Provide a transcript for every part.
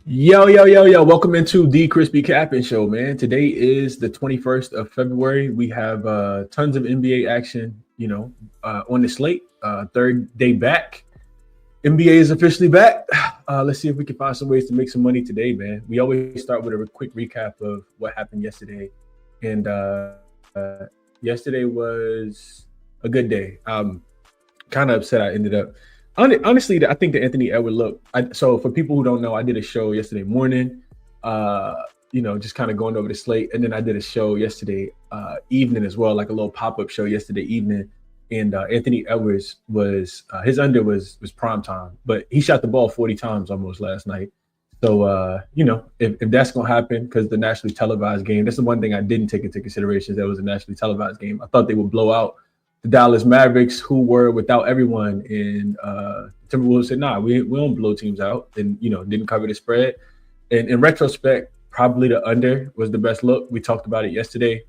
Yo. Welcome into the ChrisBeCappinn show, man. Today is the 21st of February. We have tons of NBA action, on the slate. Third day back. NBA is officially back. Let's see if we can find some ways to make some money today, man. We always start with a quick recap of what happened yesterday. And yesterday was a good day. Kind of upset I ended up. Honestly, I think the Anthony Edward look. So for people who don't know, I did a show yesterday morning. Just kind of going over the slate, and then I did a show yesterday evening as well, like a little pop-up show yesterday evening. And Anthony Edwards was his under was prime time, but he shot the ball 40 times almost last night. So if that's gonna happen, because the nationally televised game, that's the one thing I didn't take into consideration, is that it was a nationally televised game. I thought they would blow out the Dallas Mavericks, who were without everyone, and Timberwolves said, "Nah, we don't blow teams out," and didn't cover the spread. And in retrospect, probably the under was the best look. We talked about it yesterday.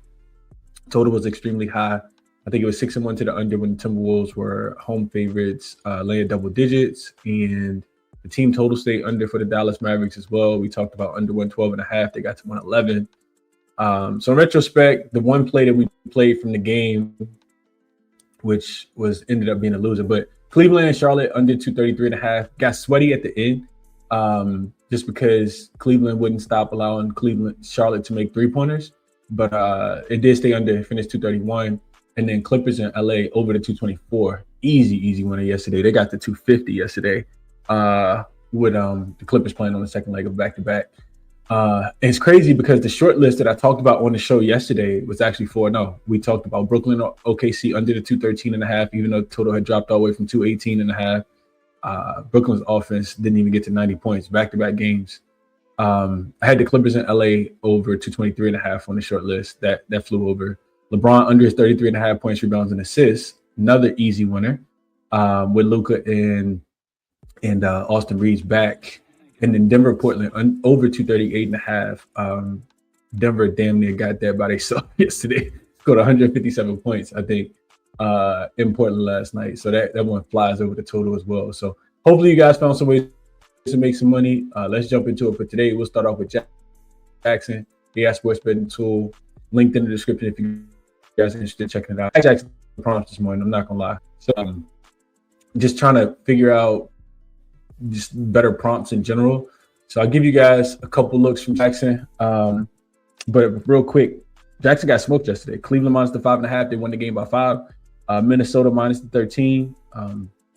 Total was extremely high. I think it was 6-1 to the under when the Timberwolves were home favorites, laying double digits, and the team total stayed under for the Dallas Mavericks as well. We talked about under 112.5. They got to 111. So in retrospect, the one play that we played from the game, which ended up being a loser, but Cleveland and Charlotte under 233.5 got sweaty at the end, just because Cleveland wouldn't stop allowing Charlotte to make 3-pointers, but it did stay under, finished 231. And then Clippers in LA over the 224. Easy winner yesterday. They got the 250 yesterday with the Clippers playing on the second leg of back-to-back. It's crazy because the short list that I talked about on the show yesterday was actually 4-0. We talked about Brooklyn OKC under the 213.5, even though the total had dropped all the way from 218.5. Brooklyn's offense didn't even get to 90 points, back-to-back games. I had the Clippers in LA over 223.5 on the short list. That flew over. LeBron under his 33.5 points, rebounds, and assists. Another easy winner with Luka and Austin Reeves back. And then Denver, Portland over 238.5. Denver damn near got there by themselves yesterday. Scored 157 points, I think, in Portland last night. So that one flies over the total as well. So hopefully you guys found some ways to make some money. Let's jump into it. For today, we'll start off with Jackson, the sports betting tool. Linked in the description if you guys are interested in checking it out. I actually prompts this morning, I'm not gonna lie. So just trying to figure out just better prompts in general. So I'll give you guys a couple looks from Jackson. But real quick, Jackson got smoked yesterday. Cleveland minus the 5.5. They won the game by 5. Minnesota minus the 13.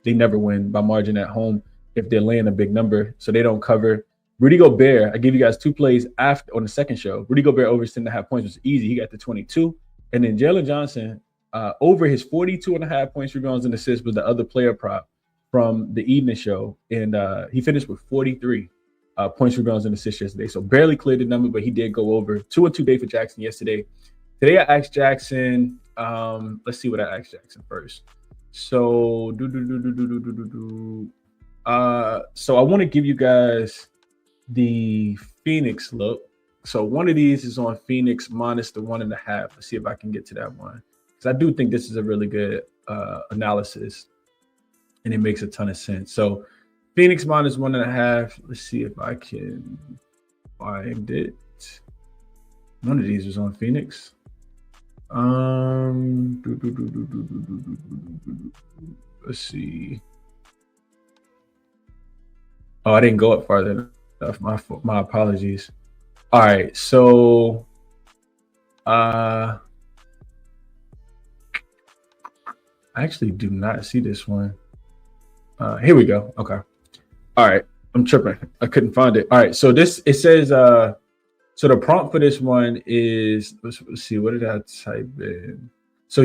They never win by margin at home if they're laying a big number, so they don't cover. Rudy Gobert, I gave you guys 2 plays after on the second show. Rudy Gobert over 10.5 points was easy. He got to 22. And then Jalen Johnson over his 42.5 points, rebounds, and assists was the other player prop from the evening show. And he finished with 43 points, rebounds, and assists yesterday. So barely cleared the number, but he did go over. 2-2 day for Jackson yesterday. Today I asked Jackson, let's see what I asked Jackson first. So so I want to give you guys the Phoenix look. So one of these is on Phoenix minus the 1.5. Let's see if I can get to that one, because I do think this is a really good analysis and it makes a ton of sense. So Phoenix minus 1.5. Let's see if I can find it. One of these was on Phoenix. Let's see. Oh, I didn't go up farther enough. My apologies. All right, so I actually do not see this one. Here we go. Okay. All right, I'm tripping. I couldn't find it. All right, so it says so the prompt for this one is, let's see, what did I type in? So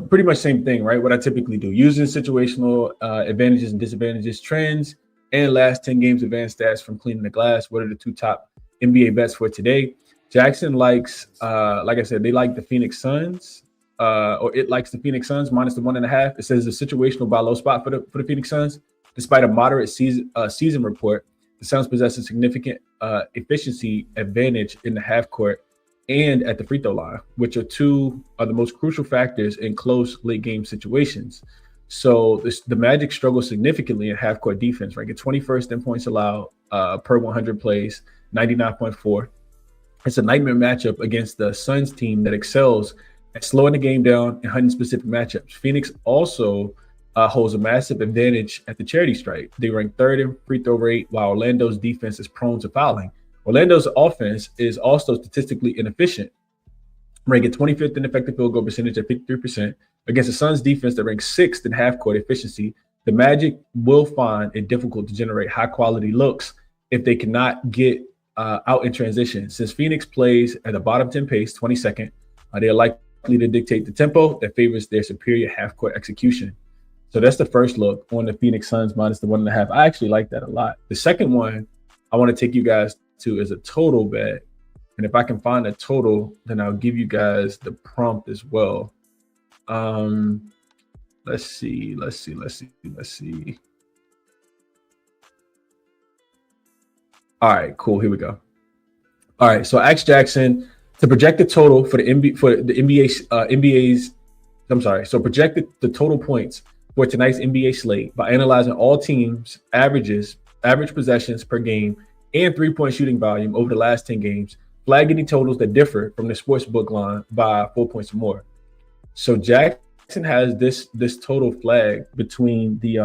pretty much same thing, right? What I typically do, using situational advantages and disadvantages, trends, and last 10 games advanced stats from Cleaning the Glass. What are the 2 top NBA bets for today? Jackson likes, like I said, they like the Phoenix Suns, or it likes the Phoenix Suns minus the 1.5. It says a situational buy low spot for the Phoenix Suns. Despite a moderate season report, the Suns possess a significant efficiency advantage in the half court and at the free throw line, which are the most crucial factors in close late game situations. So the Magic struggle significantly in half-court defense, ranking 21st in points allowed per 100 plays, 99.4. It's a nightmare matchup against the Suns team that excels at slowing the game down and hunting specific matchups. Phoenix also holds a massive advantage at the charity stripe. They rank third in free throw rate, while Orlando's defense is prone to fouling. Orlando's offense is also statistically inefficient, ranking 25th in effective field goal percentage at 53%. Against the Suns defense that ranks 6th in half-court efficiency, the Magic will find it difficult to generate high-quality looks if they cannot get out in transition. Since Phoenix plays at the bottom 10 pace, 22nd, they are likely to dictate the tempo that favors their superior half-court execution. So that's the first look on the Phoenix Suns minus the 1.5. I actually like that a lot. The second one I want to take you guys to is a total bet. And if I can find a total, then I'll give you guys the prompt as well. Let's see. All right, cool. Here we go. All right, so Axe Jackson to project the total for the NBA's. So project the total points for tonight's NBA slate by analyzing all teams' average possessions per game, and 3-point shooting volume over the last 10 games. Flag any totals that differ from the sportsbook line by 4 points or more. So Jackson has this total flag between the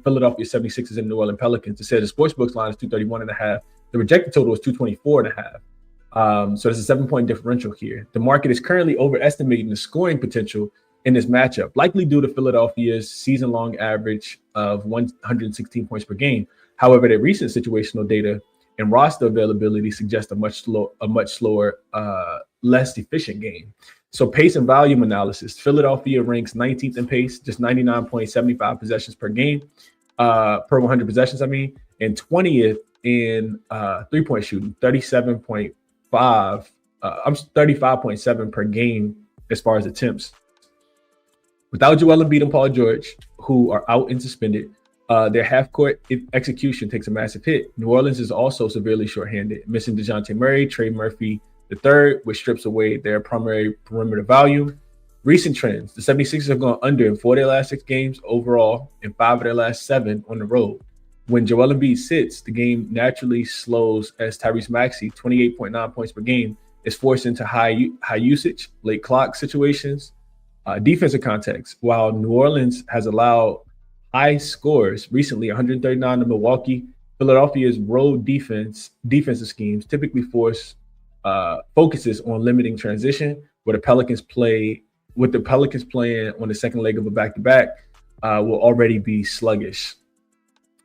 Philadelphia 76ers and New Orleans Pelicans. It says the sportsbook line is 231.5. The projected total is 224.5. So there's a 7-point differential here. The market is currently overestimating the scoring potential in this matchup, likely due to Philadelphia's season-long average of 116 points per game. However, the recent situational data and roster availability suggests a much slower, less efficient game. So pace and volume analysis. Philadelphia ranks 19th in pace, just 99.75 possessions per game, per 100 possessions, and 20th in 3-point shooting, 35.7 per game as far as attempts. Without Joel Embiid and Paul George, who are out and suspended, their half-court execution takes a massive hit. New Orleans is also severely shorthanded, missing DeJounte Murray, Trey Murphy III, which strips away their primary perimeter volume. Recent trends: the 76ers have gone under in 4 of their last 6 games overall and 5 of their last 7 on the road. When Joel Embiid sits, the game naturally slows as Tyrese Maxey, 28.9 points per game, is forced into high usage, late clock situations. Defensive context: while New Orleans has allowed high scores recently, 139 to Milwaukee, Philadelphia's road defensive schemes typically focuses on limiting transition, where the Pelicans playing on the second leg of a back-to-back will already be sluggish.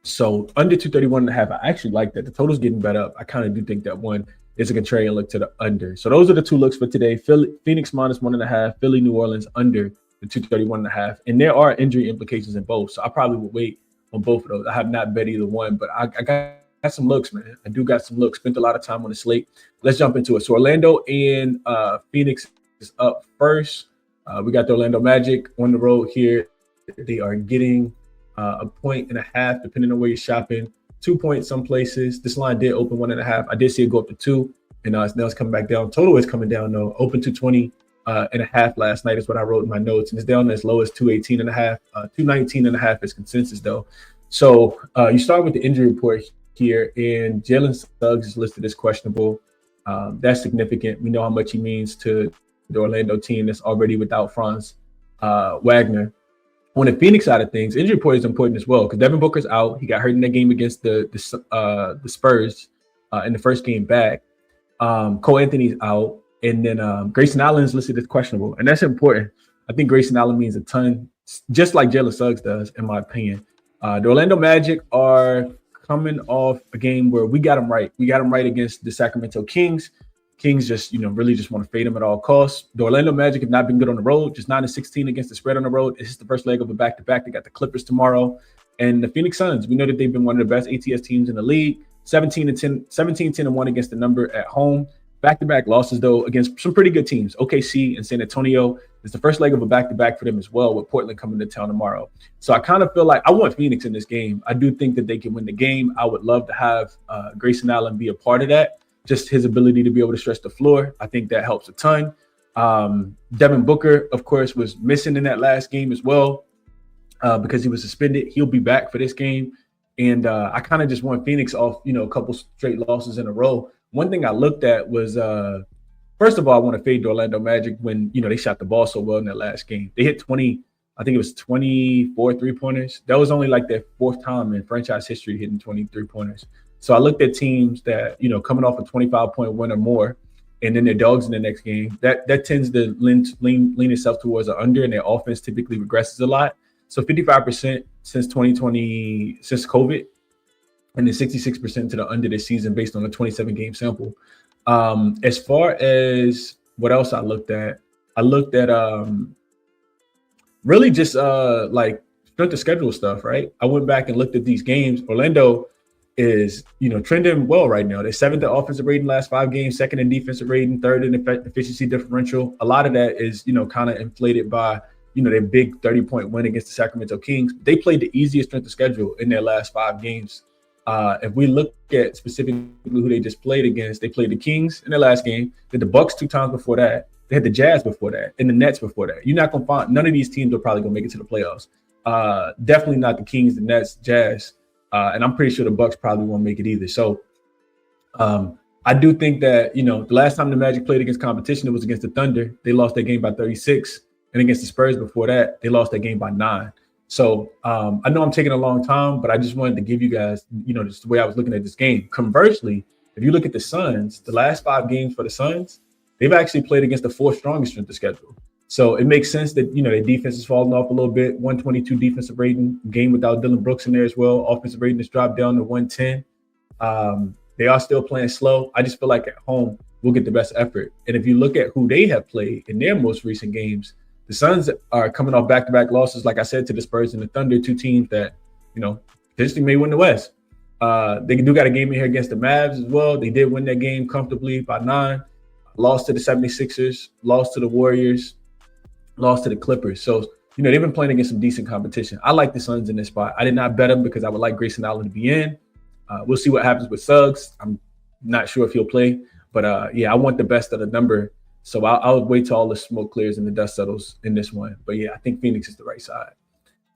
So under 231.5, I actually like that. The total's getting bet up. I kind of do think that one is a contrarian look to the under. So those are the two looks for today. Phoenix minus 1.5, Philly, New Orleans under the 231.5. And there are injury implications in both. So I probably would wait on both of those. I have not bet either one, but I got some looks, man. I do got some looks. Spent a lot of time on the slate. Let's jump into it. So Orlando and Phoenix is up first. We got the Orlando Magic on the road here. They are getting 1.5 points, depending on where you're shopping. 2 points some places. This line did open 1.5. I did see it go up to 2, and now it's coming back down. Total is coming down though. Open to 20.5 last night is what I wrote in my notes, and it's down as low as 218.5. 219.5 is consensus though. So you start with the injury report here, and Jalen Suggs is listed as questionable. That's significant. We know how much he means to the Orlando team that's already without Franz Wagner. On the Phoenix side of things, injury report is important as well because Devin Booker's out. He got hurt in that game against the Spurs in the first game back. Cole Anthony's out, and then Grayson Allen is listed as questionable, and that's important. I think Grayson Allen means a ton, just like Jalen Suggs does, in my opinion. The Orlando Magic are coming off a game where we got them right. We got them right against the Sacramento Kings. Kings just, really just want to fade them at all costs. The Orlando Magic have not been good on the road, just 9-16 against the spread on the road. It's just the first leg of a back-to-back. They got the Clippers tomorrow. And the Phoenix Suns, we know that they've been one of the best ATS teams in the league. 17-10-1 against the number at home. Back-to-back losses, though, against some pretty good teams. OKC and San Antonio. It's the first leg of a back-to-back for them as well, with Portland coming to town tomorrow. So I kind of feel like I want Phoenix in this game. I do think that they can win the game. I would love to have Grayson Allen be a part of that. Just his ability to be able to stretch the floor, I think that helps a ton. Devin Booker, of course, was missing in that last game as well. because he was suspended. He'll be back for this game. And I kind of just want Phoenix off, a couple straight losses in a row. One thing I looked at was, first of all, I want to fade the Orlando Magic when, they shot the ball so well in that last game. They hit 20, I think it was 24 3-pointers. That was only like their fourth time in franchise history hitting 20 3-pointers. So I looked at teams that, coming off a 25-point win or more, and then they're dogs in the next game. That tends to lean itself towards an under, and their offense typically regresses a lot. So 55% since 2020, since COVID, and then 66% to the under this season based on a 27-game sample. As far as what else I looked at really just like strength of schedule stuff, right? I went back and looked at these games. Orlando is, trending well right now. They're 7th in offensive rating last 5 games, 2nd in defensive rating, 3rd in efficiency differential. A lot of that is, kind of inflated by, their big 30-point win against the Sacramento Kings. They played the easiest strength of schedule in their last 5 games. If we look at specifically who they just played against, they played the Kings in their last game, did the Bucks 2 times before that. They had the Jazz before that and the Nets before that. You're not going to find – none of these teams are probably going to make it to the playoffs. Definitely not the Kings, the Nets, Jazz. And I'm pretty sure the Bucks probably won't make it either. So I do think that, the last time the Magic played against competition, it was against the Thunder. They lost that game by 36. And against the Spurs before that, they lost that game by 9. So I know I'm taking a long time, but I just wanted to give you guys, just the way I was looking at this game. Conversely, if you look at the Suns, the last 5 games for the Suns, they've actually played against the 4th strongest strength of schedule. So it makes sense that, their defense is falling off a little bit. 122 defensive rating, game without Dylan Brooks in there as well. Offensive rating has dropped down to 110. They are still playing slow. I just feel like at home, we'll get the best effort. And if you look at who they have played in their most recent games, the Suns are coming off back-to-back losses, like I said, to the Spurs and the Thunder, 2 teams that, potentially may win the West. They do got a game in here against the Mavs as well. They did win that game comfortably by 9. Lost to the 76ers, lost to the Warriors, lost to the Clippers. So, they've been playing against some decent competition. I like the Suns in this spot. I did not bet them because I would like Grayson Allen to be in. We'll see what happens with Suggs. I'm not sure if he'll play. But, I want the best of the number. So I'll wait till all the smoke clears and the dust settles in this one. But, I think Phoenix is the right side.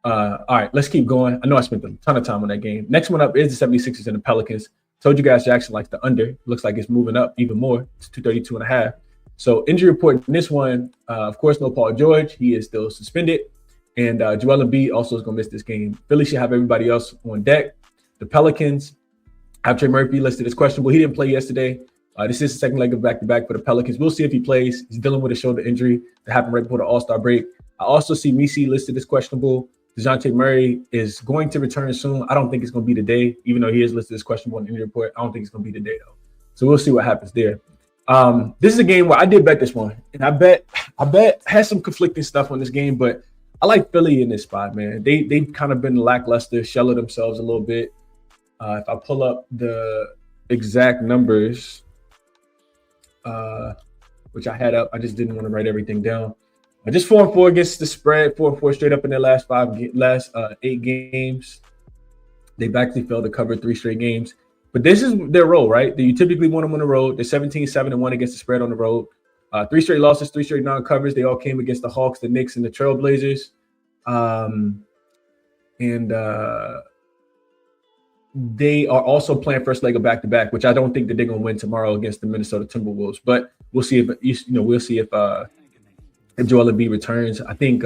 All right, let's keep going. I know I spent a ton of time on that game. Next one up is the 76ers and the Pelicans. Told you guys Jackson likes the under. Looks like it's moving up even more. It's 232.5. So injury report in this one, of course, no Paul George. He is still suspended. And Joel Embiid also is going to miss this game. Philly should have everybody else on deck. The Pelicans have Trey Murphy listed as questionable. He didn't play yesterday. This is the second leg of back-to-back for the Pelicans. We'll see if he plays. He's dealing with a shoulder injury that happened right before the All-Star break. I also see Misi listed as questionable. DeJounte Murray is going to return soon. I don't think it's going to be today, even though he is listed as questionable in the injury report. I don't think it's going to be today, though. So we'll see what happens there. This is a game where I did bet this one. And I bet had some conflicting stuff on this game, but I like Philly in this spot, man. They've kind of been lackluster, shelling themselves a little bit. If I pull up the exact numbers, which I had up, I just didn't want to write everything down. Just 4-4 against the spread, 4-4 straight up in their last 8 games. They've actually failed to cover 3 straight games. But this is their role, right? You typically want them on the road. They're 17-7-1 against the spread on the road. 3 straight losses, 3 straight non-covers. They all came against the Hawks, the Knicks, and the Trailblazers. They are also playing first leg of back-to-back, which I don't think that they're going to win tomorrow against the Minnesota Timberwolves. But we'll see if Joel Embiid returns. I think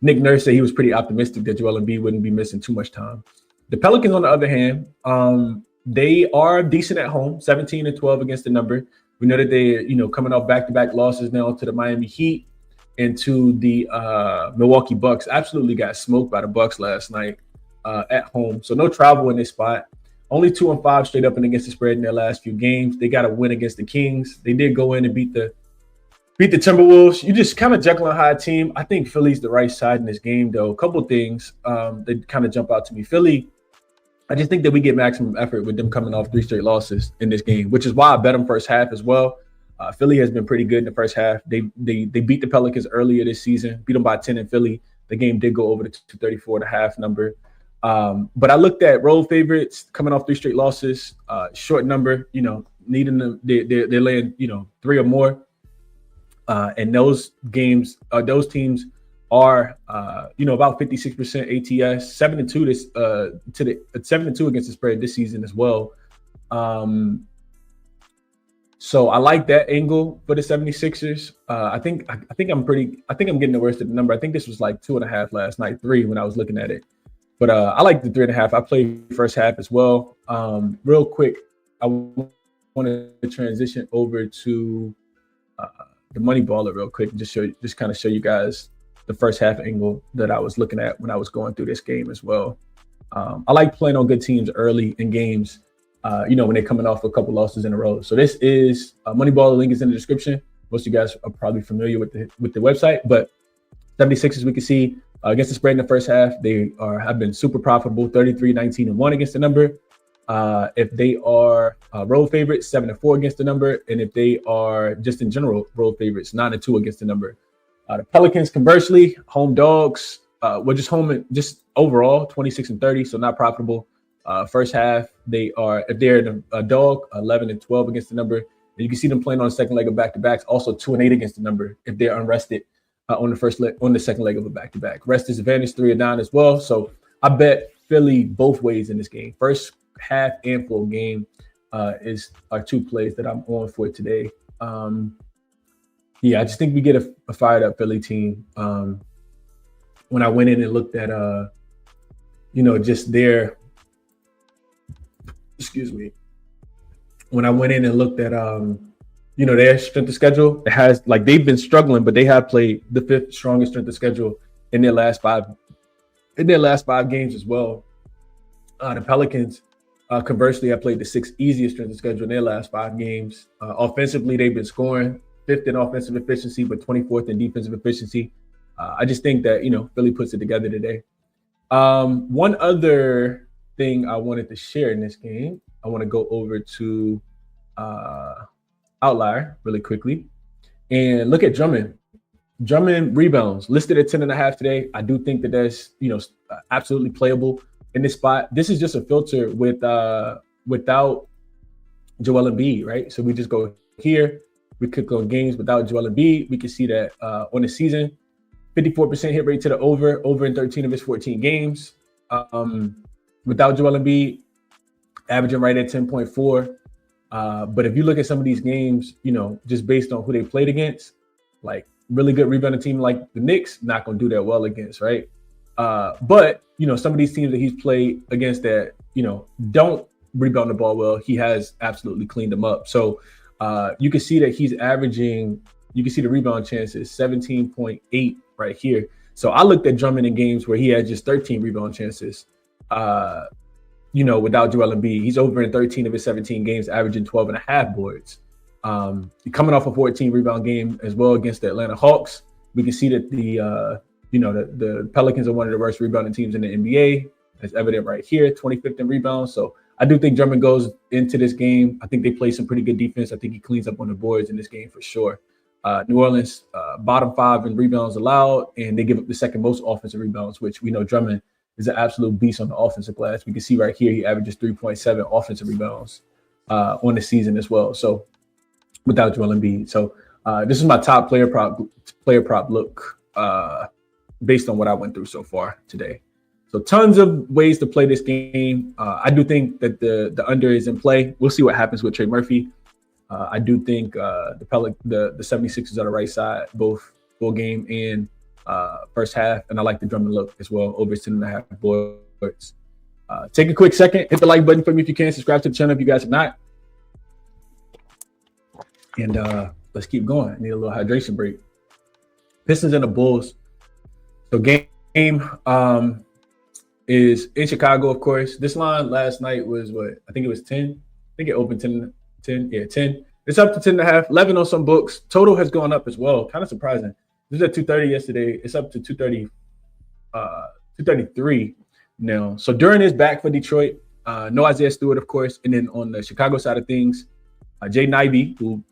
Nick Nurse said he was pretty optimistic that Joel Embiid wouldn't be missing too much time. The Pelicans, on the other hand, they are decent at home, 17-12 against the number. We know that they, coming off back-to-back losses now to the Miami Heat and to the Milwaukee Bucks. Absolutely got smoked by the Bucks last night at home. So no travel in this spot. Only 2-5 straight up and against the spread in their last few games. They got a win against the Kings. They did go in and beat the Timberwolves. You just kind of Jekyll and Hyde team. I think Philly's the right side in this game, though. A couple of things that kind of jump out to me. Philly, I just think that we get maximum effort with them coming off 3 straight losses in this game, which is why I bet them first half as well. Philly has been pretty good in the first half. They beat the Pelicans earlier this season, beat them by 10 in Philly. The game did go over the 234.5 number. But I looked at road favorites coming off 3 straight losses, short number, needing them. They're laying, 3 or more. And those games, those teams are about 56% ATS, 7-2 this to the 7-2 against the spread this season as well. So I like that angle for the 76ers. I think I'm getting the worst of the number. I think this was like 2.5 last night, 3 when I was looking at it. But I like the 3.5. I played first half as well. Real quick, I want to transition over to the money baller real quick and just kind of show you guys the first half angle that I was looking at when I was going through this game as well. I like playing on good teams early in games, when they're coming off a couple losses in a row. So this is Moneyball. The link is in the description. Most of you guys are probably familiar with the website, but 76ers, we can see against the spread in the first half, they have been super profitable, 33-19-1 against the number. If they are road favorites, 7-4 against the number, and if they are just in general road favorites, 9-2 against the number. The Pelicans, conversely, home dogs, just overall 26-30, so not profitable. First half, if they're a dog, 11-12 against the number. And you can see them playing on the second leg of back-to-backs, also 2-8 against the number if they're unrested on the second leg of a back-to-back. Rest is advantage, 3-9 as well. So I bet Philly both ways in this game. First half and full game are 2 plays that I'm on for today. I just think we get a fired up Philly team. When I went in and looked at just their when I went in and looked at their strength of schedule, it has they've been struggling, but they have played the 5th strongest strength of schedule in their last 5 games as well. The Pelicans, conversely, have played the 6th easiest strength of schedule in their last 5 games. Offensively, they've been scoring 5th in offensive efficiency, but 24th in defensive efficiency. I just think that Philly puts it together today. One other thing I wanted to share in this game, I want to go over to Outlier really quickly and look at Drummond. Drummond rebounds listed at 10.5 today. I do think that that's absolutely playable in this spot. This is just a filter without Joel Embiid, right? So we just go here. We click on games without Joel Embiid. We can see that on the season, 54% hit rate to the over in 13 of his 14 games. Without Joel Embiid, averaging right at 10.4. But if you look at some of these games, just based on who they played against, like really good rebounding team like the Knicks, not going to do that well against, right? But some of these teams that he's played against that, don't rebound the ball well, he has absolutely cleaned them up. So you can see that he's averaging, you can see the rebound chances, 17.8 right here. So I looked at Drummond in games where he had just 13 rebound chances. Without Joel Embiid, he's over in 13 of his 17 games, averaging 12.5 boards. Coming off a 14 rebound game as well against the Atlanta Hawks, we can see that the Pelicans are one of the worst rebounding teams in the NBA. That's evident right here, 25th in rebounds. So I do think Drummond goes into this game. I think they play some pretty good defense. I think he cleans up on the boards in this game for sure. New Orleans, bottom 5 in rebounds allowed, and they give up the second most offensive rebounds, which we know Drummond is an absolute beast on the offensive glass. We can see right here he averages 3.7 offensive rebounds on the season as well. So without Joel Embiid. So this is my top player prop look based on what I went through so far today. So tons of ways to play this game. I do think that the under is in play. We'll see what happens with Trey Murphy. I do think the 76ers are the right side, both full game and first half, and I like the Drummond look as well, over 10.5 boards. Take a quick second, hit the like button for me if you can, subscribe to the channel if you guys have not, and let's keep going. I need a little hydration break. Pistons and the Bulls. So game is in Chicago, of course. This line last night was what? I think it was 10. I think it opened 10. Yeah, 10. It's up to 10.5, 11 on some books. Total has gone up as well. Kind of surprising. It was at 230 yesterday. It's up to 233 now. So Duran is back for Detroit. No Isaiah Stewart, of course. And then on the Chicago side of things, Jay Nybee, who,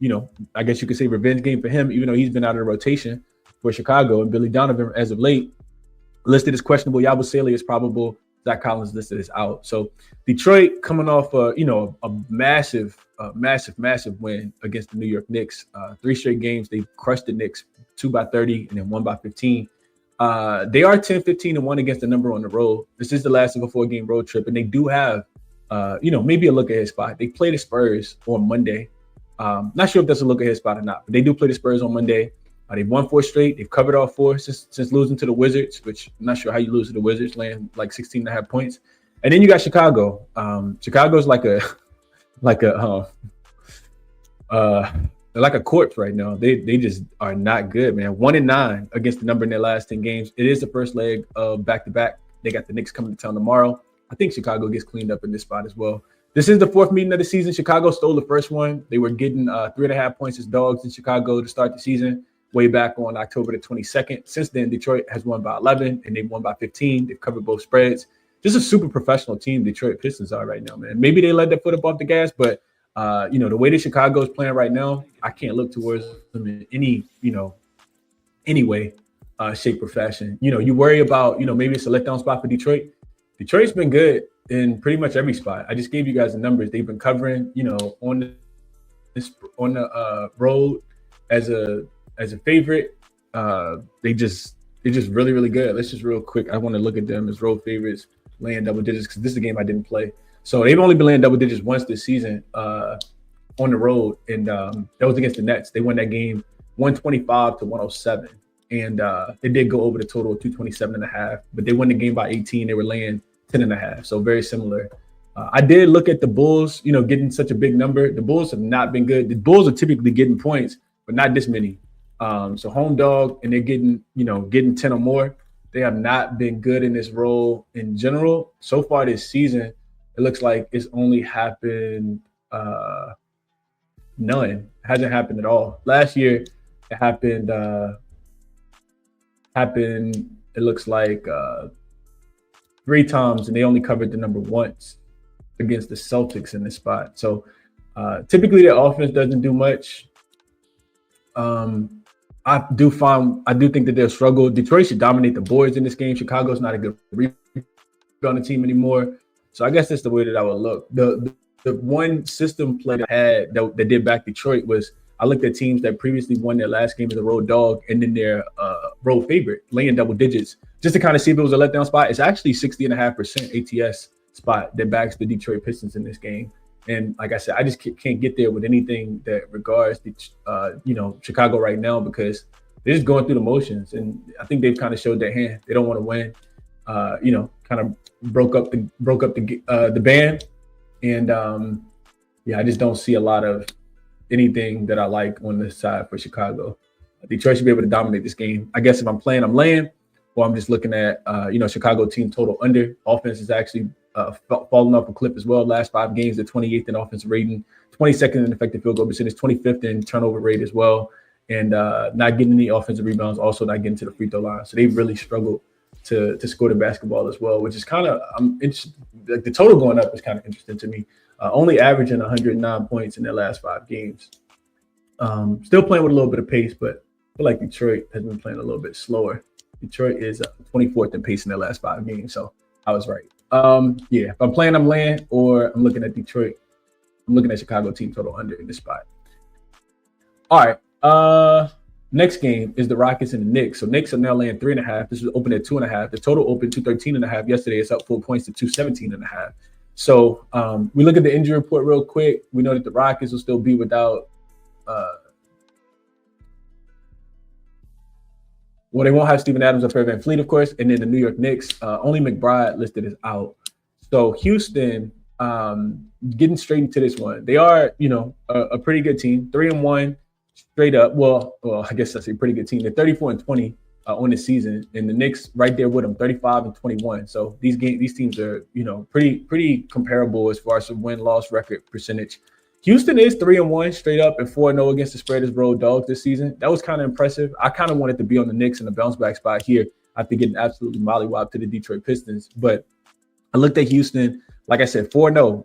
I guess you could say revenge game for him, even though he's been out of the rotation for Chicago. And Billy Donovan, as of late, listed as questionable. Yabusele is probable. Zach Collins listed as out. So Detroit coming off a massive win against the New York Knicks. 3 straight games. They crushed the Knicks, 2 by 30 and then 1 by 15. They are 10-15-1 against the number on the road. This is the last of a 4-game road trip, and they do have, maybe a look ahead spot. They play the Spurs on Monday. Not sure if that's a look ahead spot or not, but they do play the Spurs on Monday. They've won 4 straight. They've covered all 4 since losing to the Wizards, which I'm not sure how you lose to the Wizards, laying like 16.5 points. And then you got Chicago. Chicago's they're like a corpse right now. They just are not good, man. 1-9 against the number in their last 10 games. It is the first leg of back-to-back. They got the Knicks coming to town tomorrow. I think Chicago gets cleaned up in this spot as well. This is the 4th meeting of the season. Chicago stole the first one. They were getting 3.5 points as dogs in Chicago to start the season way back on October the 22nd. Since then, Detroit has won by 11, and they've won by 15. They've covered both spreads. Just a super professional team Detroit Pistons are right now, man. Maybe they let their foot up off the gas, but the way that Chicago is playing right now, I can't look towards them in any way, shape, or fashion. You worry about, maybe it's a letdown spot for Detroit. Detroit's been good in pretty much every spot. I just gave you guys the numbers. They've been covering, on the road as a favorite. They just really, really good. Let's just real quick. I want to look at them as road favorites, laying double digits, because this is a game I didn't play. So they've only been laying double digits once this season on the road, and that was against the Nets. They won that game 125-107, and they did go over the total of 227.5, but they won the game by 18. They were laying 10.5, so very similar. I did look at the Bulls, getting such a big number. The Bulls have not been good. The Bulls are typically getting points, but not this many. So home dog, and they're getting 10 or more. They have not been good in this role in general. So far this season, it looks like it's only happened none. It hasn't happened at all. Last year, it happened, it looks like 3 times, and they only covered the number once against the Celtics in this spot. So typically their offense doesn't do much. I do think that they'll struggle. Detroit should dominate the boards in this game. Chicago's not a good rebounding team anymore. So I guess that's the way that I would look. The one system play I had that did back Detroit was I looked at teams that previously won their last game as a road dog and then their road favorite, laying double digits, just to kind of see if it was a letdown spot. It's actually 60.5% ATS spot that backs the Detroit Pistons in this game. And like I said, I just can't get there with anything that regards the, Chicago right now, because they're just going through the motions. And I think they've kind of showed their hand. They don't want to win. Kind of broke up the band. And I just don't see a lot of anything that I like on this side for Chicago. Detroit should be able to dominate this game. I guess if I'm playing, I'm laying, or I'm just looking at Chicago team total under. Offense is actually falling off a clip as well. Last 5 games, they're 28th in offensive rating, 22nd in effective field goal percentage, 25th in turnover rate as well, and not getting any offensive rebounds, also not getting to the free throw line. So they really struggled to score the basketball as well, which is kind of the total going up is kind of interesting to me. Only averaging 109 points in their last 5 games. Still playing with a little bit of pace, but I feel like Detroit has been playing a little bit slower. Detroit is 24th in pace in their last 5 games, so I was right. If I'm playing, I'm laying, or I'm looking at Detroit. I'm looking at Chicago team total under in this spot. All right. Next game is the Rockets and the Knicks. So Knicks are now laying 3.5. This was open at 2.5. The total opened 213.5 yesterday. It's up 4 points to 217.5. So we look at the injury report real quick. We know that the Rockets will still be without. They won't have Steven Adams or Fred VanVleet, of course, and then the New York Knicks, only McBride listed as out. So Houston, getting straight into this one, they are, a pretty good team, 3-1 straight up. Well, I guess that's a pretty good team. They're 34-20 on the season, and the Knicks right there with them, 35-21. So these teams are, pretty comparable as far as the win-loss record percentage. Houston is 3-1 straight up and 4-0 against the spread as road dogs this season. That was kind of impressive. I kind of wanted to be on the Knicks in the bounce back spot here after getting absolutely mollywopped to the Detroit Pistons. But I looked at Houston, like I said, 4-0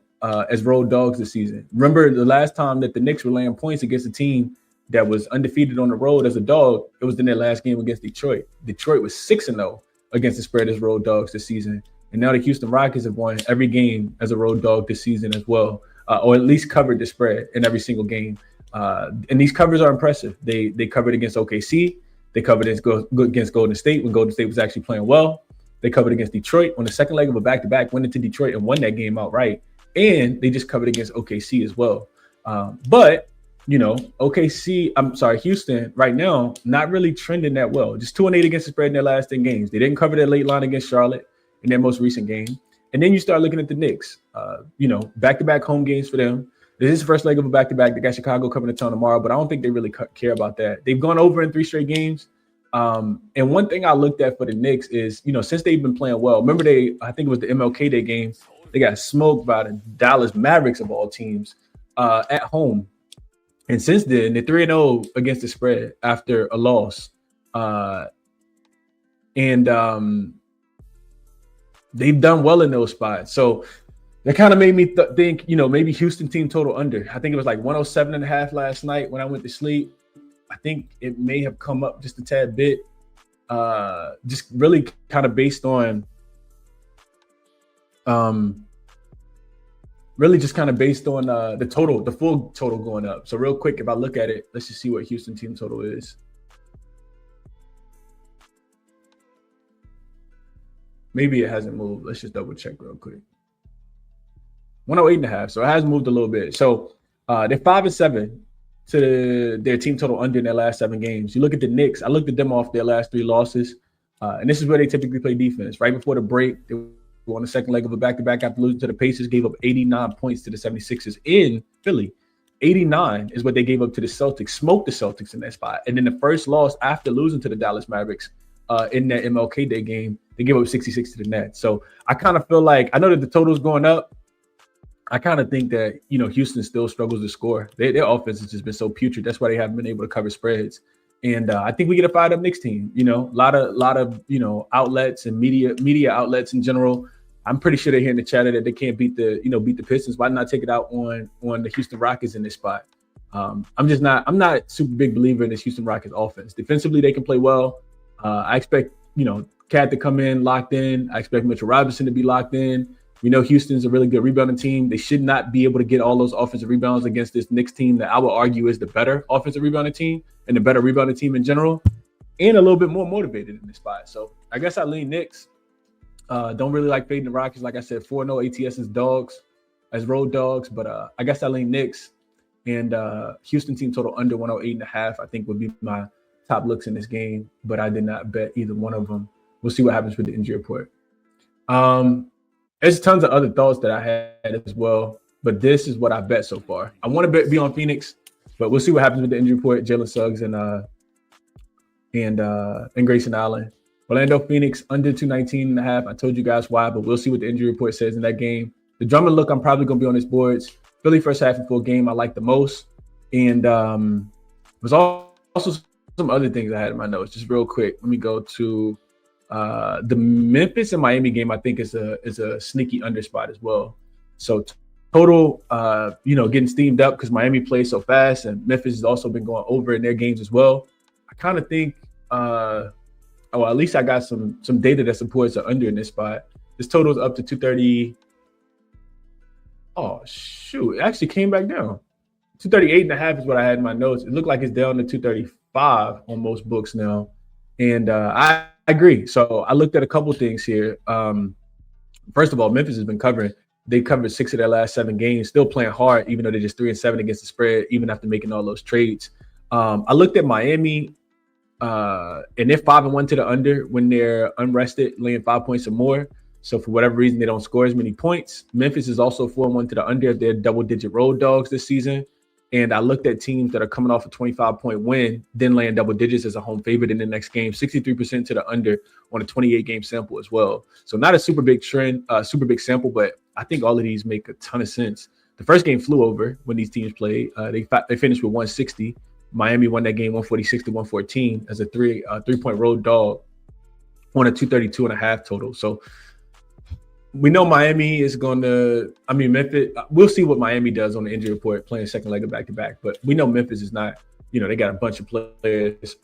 as road dogs this season. Remember the last time that the Knicks were laying points against a team that was undefeated on the road as a dog, it was in their last game against Detroit. Detroit was 6-0 against the spread as road dogs this season. And now the Houston Rockets have won every game as a road dog this season as well. Or at least covered the spread in every single game. And these covers are impressive. They covered against OKC. They covered against Golden State when Golden State was actually playing well. They covered against Detroit on the second leg of a back-to-back, went into Detroit and won that game outright. And they just covered against OKC as well. But Houston right now, not really trending that well. Just 2-8 against the spread in their last 10 games. They didn't cover their late line against Charlotte in their most recent game. And then you start looking at the Knicks, back-to-back home games for them. This is the first leg of a back-to-back. They got Chicago coming to town tomorrow, but I don't think they really care about that. They've gone over in 3 straight games. And one thing I looked at for the Knicks is, since they've been playing well, remember I think it was the MLK Day game. They got smoked by the Dallas Mavericks of all teams at home. And since then, they're 3-0 against the spread after a loss. They've done well in those spots. So that kind of made me think, maybe Houston team total under. I think it was like 107.5 last night when I went to sleep. I think it may have come up just a tad bit. Just really kind of based on the total, the full total going up. So real quick, if I look at it, let's just see what Houston team total is. Maybe it hasn't moved. Let's just double check real quick. 108.5. So it has moved a little bit. So they're 5-7 to their team total under in their last 7 games. You look at the Knicks. I looked at them off their last 3 losses. And this is where they typically play defense. Right before the break, they were on the second leg of a back-to-back after losing to the Pacers, gave up 89 points to the 76ers in Philly. 89 is what they gave up to the Celtics, smoked the Celtics in that spot. And then the first loss after losing to the Dallas Mavericks in that MLK Day game, they gave up 66 to the Nets. So I kind of feel like, I know that the total's going up. I kind of think that, Houston still struggles to score. Their offense has just been so putrid. That's why they haven't been able to cover spreads. And I think we get a fired up Knicks team, a lot of outlets and media outlets in general. I'm pretty sure they're hearing the chatter that they can't beat the Pistons. Why not take it out on the Houston Rockets in this spot? I'm not super big believer in this Houston Rockets offense. Defensively, they can play well. I expect, Cat to come in locked in. I expect Mitchell Robinson to be locked in. We know Houston's a really good rebounding team. They should not be able to get all those offensive rebounds against this Knicks team that I would argue is the better offensive rebounding team and the better rebounding team in general, and a little bit more motivated in this spot. So I guess I lean Knicks. Don't really like fading the Rockets. Like I said, 4-0 ATS as road dogs, but I guess I lean Knicks. And Houston team total under 108.5, I think would be my top looks in this game, but I did not bet either one of them. We'll see what happens with the injury report. There's tons of other thoughts that I had as well, but this is what I bet so far. I want to be on Phoenix, but we'll see what happens with the injury report. Jalen Suggs and Grayson Allen. Orlando Phoenix under 219.5. I told you guys why, but we'll see what the injury report says in that game. The Drummond look, I'm probably going to be on his boards. Philly first half and full game I like the most. And there's also some other things I had in my notes. Just real quick, let me go to the Memphis and Miami game. I think is a sneaky under spot as well. So total, getting steamed up because Miami plays so fast, and Memphis has also been going over in their games as well. I kind of think, at least I got some data that supports the under in this spot. This total is up to 230. Oh shoot! It actually came back down. 238.5 is what I had in my notes. It looked like it's down to 235 on most books now, and I agree. So I looked at a couple things here. First of all, Memphis has been covering. They covered 6 of their last 7 games, still playing hard, even though they're just 3-7 against the spread, even after making all those trades. I looked at Miami, and they're 5-1 to the under when they're unrested, laying 5 points or more. So for whatever reason, they don't score as many points. Memphis is also 4-1 to the under if they're double-digit road dogs this season. And I looked at teams that are coming off a 25-point win, then laying double digits as a home favorite in the next game, 63% to the under on a 28-game sample as well. So not a super big trend, super big sample, but I think all of these make a ton of sense. The first game flew over when these teams played. They finished with 160. Miami won that game 146 to 114 as a three-point road dog on a 232.5 total. So we know Miami is going to, Memphis, we'll see what Miami does on the injury report playing second leg of back-to-back, but we know Memphis is not, they got a bunch of players,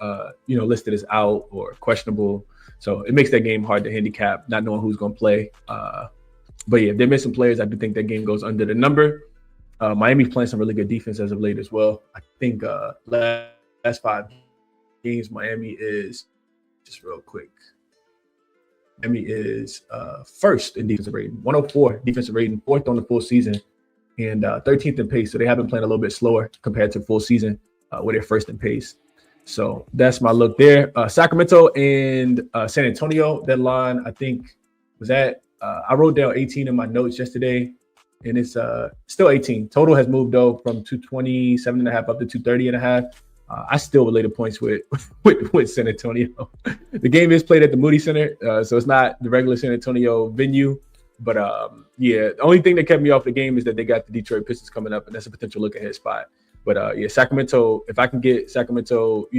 listed as out or questionable. So it makes that game hard to handicap, not knowing who's going to play. But yeah, if they're missing players, I do think that game goes under the number. Miami's playing some really good defense as of late as well. I think last 5 games. Miami is, just real quick, Miami is first in defensive rating, 104 defensive rating, fourth on the full season, and 13th in pace. So they have been playing a little bit slower compared to full season, where they're first in pace. So that's my look there. Sacramento and San Antonio, that line, I think, was at, I wrote down 18 in my notes yesterday, and it's still 18. Total has moved, though, from 227.5 up to 230.5. I still relate the points with San Antonio. The game is played at the Moody Center, so it's not the regular San Antonio venue. But, yeah, the only thing that kept me off the game is that they got the Detroit Pistons coming up, and that's a potential look-ahead spot. But, yeah, Sacramento, if I can get Sacramento,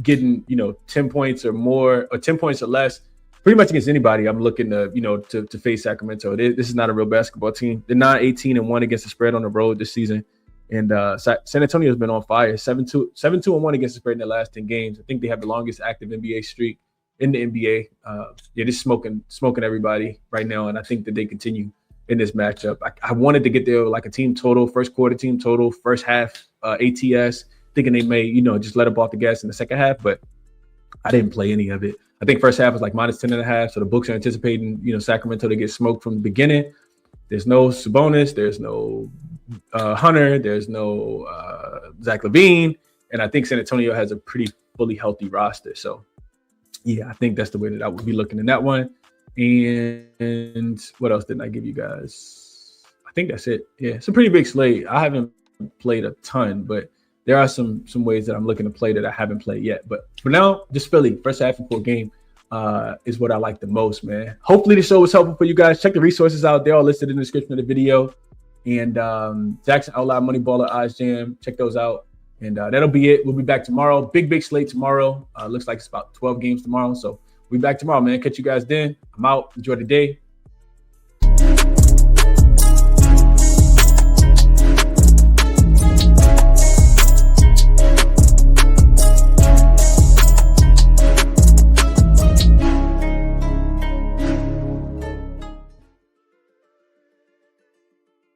getting, 10 points or more, or 10 points or less, pretty much against anybody, I'm looking to face Sacramento. This is not a real basketball team. They're 9-18-1 against the spread on the road this season. And San Antonio has been on fire, 7-2-1 against the spread in their last 10 games. I think they have the longest active NBA streak in the NBA. They're just smoking everybody right now, and I think that they continue in this matchup. I wanted to get there like a team total, first quarter team total, first half ATS, thinking they may, just let up off the gas in the second half, but I didn't play any of it. I think first half was like -10.5, so the books are anticipating, Sacramento to get smoked from the beginning. There's no Sabonis, there's no Hunter, there's no Zach LaVine, and I think San Antonio has a pretty fully healthy roster. So, yeah, I think that's the way that I would be looking in that one. And what else didn't I give you guys? I think that's it. Yeah, it's a pretty big slate. I haven't played a ton, but there are some ways that I'm looking to play that I haven't played yet. But for now, just Philly, first half and full game is what I like the most, man. Hopefully the show was helpful for you guys. Check the resources out. They're all listed in the description of the video. And Jackson Outlaw, Moneyballer, Odds Jam. Check those out. And that'll be it. We'll be back tomorrow. Big slate tomorrow. Looks like it's about 12 games tomorrow. So we'll be back tomorrow, man. Catch you guys then. I'm out. Enjoy the day.